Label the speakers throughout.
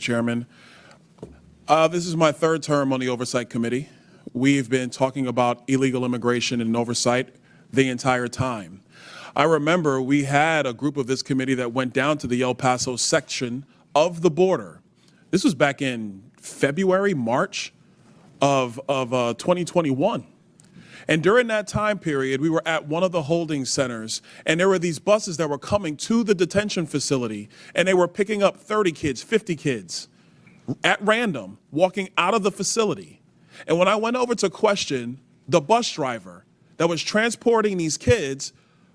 Speaker 1: Chairman. This is my third term on the Oversight Committee. We've been talking about illegal immigration and oversight the entire time. I remember we had a group of this committee that went down to the El Paso section of the border. This was back in February, March of 2021. And during that time period, we were at one of the holding centers, and there were these buses that were coming to the detention facility, and they were picking up 30 kids, 50 kids at random, walking out of the facility. And when I went over to question the bus driver that was transporting these kids,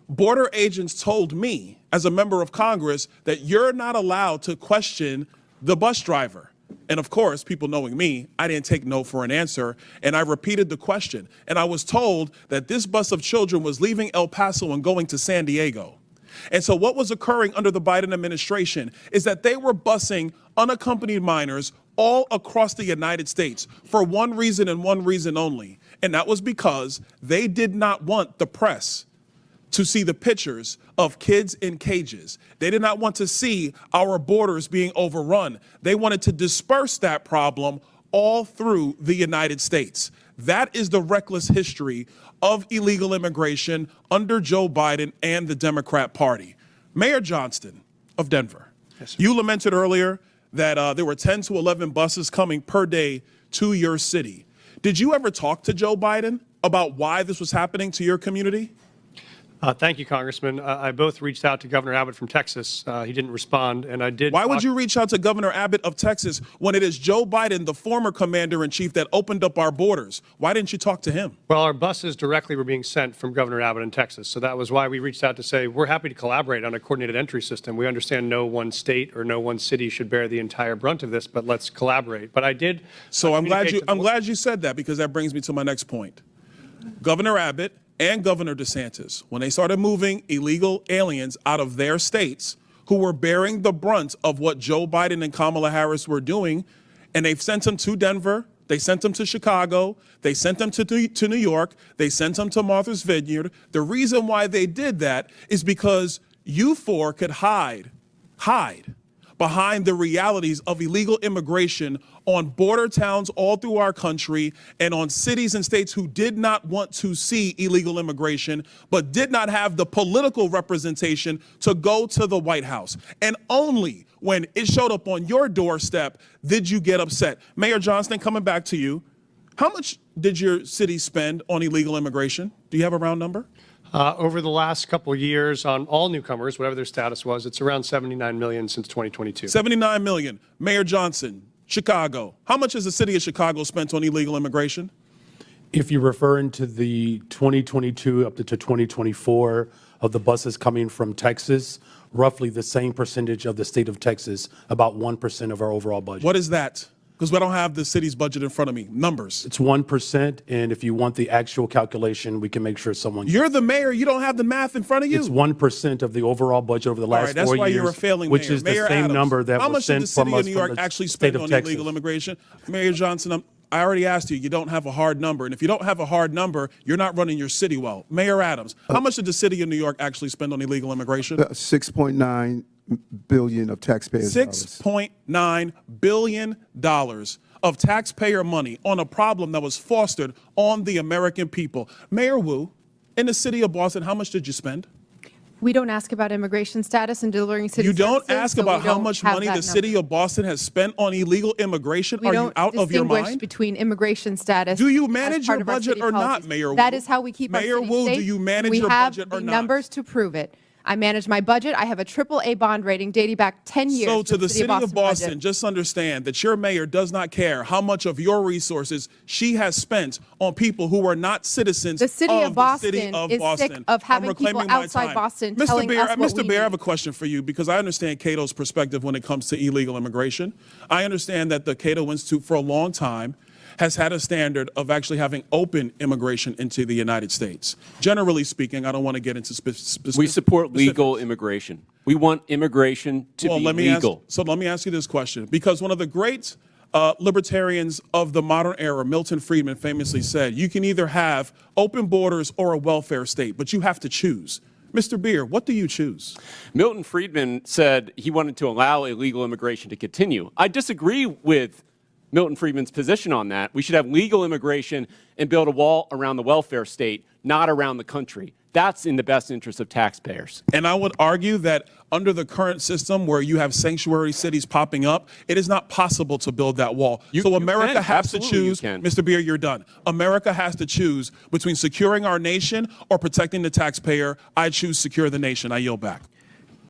Speaker 1: border agents told me, as a member of Congress, that you're not allowed to question the bus driver. And of course, people knowing me, I didn't take no for an answer, and I repeated the question. And I was told that this bus of children was leaving El Paso and going to San Diego. And so what was occurring under the Biden administration is that they were busing unaccompanied minors all across the United States for one reason and one reason only. And that was because they did not want the press to see the pictures of kids in cages. They did not want to see our borders being overrun. They wanted to disperse that problem all through the United States. That is the reckless history of illegal immigration under Joe Biden and the Democrat Party. Mayor Johnston of Denver, yes, you lamented earlier that there were 10 to 11 buses coming per day to your city. Did you ever talk to Joe Biden about why this was happening to your community?
Speaker 2: Thank you, Congressman. I both reached out to Governor Abbott from Texas. He didn't respond, and I did.
Speaker 1: Why would you reach out to Governor Abbott of Texas when it is Joe Biden, the former commander-in-chief, that opened up our borders? Why didn't you talk to him?
Speaker 2: Well, our buses directly were being sent from Governor Abbott in Texas, so that was why we reached out to say we're happy to collaborate on a coordinated entry system. We understand no one state or no one city should bear the entire brunt of this, but let's collaborate. But I did.
Speaker 1: So I'm glad you said that, because that brings me to my next point. Governor Abbott and Governor DeSantis, when they started moving illegal aliens out of their states who were bearing the brunt of what Joe Biden and Kamala Harris were doing, and they've sent them to Denver, they sent them to Chicago, they sent them to New York, they sent them to Martha's Vineyard. The reason why they did that is because you four could hide behind the realities of illegal immigration on border towns all through our country and on cities and states who did not want to see illegal immigration, but did not have the political representation to go to the White House. And only when it showed up on your doorstep did you get upset. Mayor Johnston, coming back to you, how much did your city spend on illegal immigration? Do you have a round number?
Speaker 2: Over the last couple of years on all newcomers, whatever their status was, it's around $79 million since 2022.
Speaker 1: $79 million. Mayor Johnson, Chicago. How much has the city of Chicago spent on illegal immigration?
Speaker 3: If you're referring to the 2022 up to 2024 of the buses coming from Texas, roughly the same percentage of the state of Texas, about 1% of our overall budget.
Speaker 1: What is that? Because we don't have the city's budget in front of me. Numbers.
Speaker 3: It's 1%, and if you want the actual calculation, we can make sure someone.
Speaker 1: You're the mayor. You don't have the math in front of you.
Speaker 3: It's 1% of the overall budget over the last 4 years.
Speaker 1: That's why you're a failing mayor.
Speaker 3: Which is
Speaker 1: Mayor
Speaker 3: the same
Speaker 1: Adams,
Speaker 3: number that was sent from us.
Speaker 1: How much did the city of New York actually spend on illegal immigration? Mayor Johnson, I already asked you. You don't have a hard number, and if you don't have a hard number, you're not running your city well. Mayor Adams, how much did the city of New York actually spend on illegal immigration?
Speaker 4: $6.9 billion of taxpayers'
Speaker 1: $6.9 billion of taxpayer money on a problem that was fostered on the American people. Mayor Wu, in the city of Boston, how much did you spend?
Speaker 5: We don't ask about immigration status and delivering city services.
Speaker 1: You don't ask about how much money the city of Boston has spent on illegal immigration? Are you out of your mind?
Speaker 5: We don't distinguish between immigration status.
Speaker 1: Do you manage your budget or not, Mayor Wu?
Speaker 5: That is how we keep our city safe.
Speaker 1: Mayor Wu, do you manage your budget or not?
Speaker 5: We have the numbers to prove it. I manage my budget. I have a AAA bond rating dating back 10 years.
Speaker 1: So to the city of Boston, just understand that your mayor does not care how much of your resources she has spent on people who are not citizens of the city of Boston.
Speaker 5: Is sick of having people outside Boston telling us what we
Speaker 1: Mr. Bear, I have a question for you, because I understand Cato's perspective when it comes to illegal immigration. I understand that the Cato Institute for a long time has had a standard of actually having open immigration into the United States. Generally speaking, I don't want to get into specifics.
Speaker 6: We support legal immigration. We want immigration to be legal.
Speaker 1: So let me ask you this question, because one of the great libertarians of the modern era, Milton Friedman, famously said, you can either have open borders or a welfare state, but you have to choose. Mr. Beer, what do you choose?
Speaker 6: Milton Friedman said he wanted to allow illegal immigration to continue. I disagree with Milton Friedman's position on that. We should have legal immigration and build a wall around the welfare state, not around the country. That's in the best interest of taxpayers.
Speaker 1: And I would argue that under the current system where you have sanctuary cities popping up, it is not possible to build that wall. So America
Speaker 6: can.
Speaker 1: has to
Speaker 6: Absolutely you
Speaker 1: choose,
Speaker 6: can.
Speaker 1: Mr. Beer, you're done. America has to choose between securing our nation or protecting the taxpayer. I choose secure the nation. I yield back.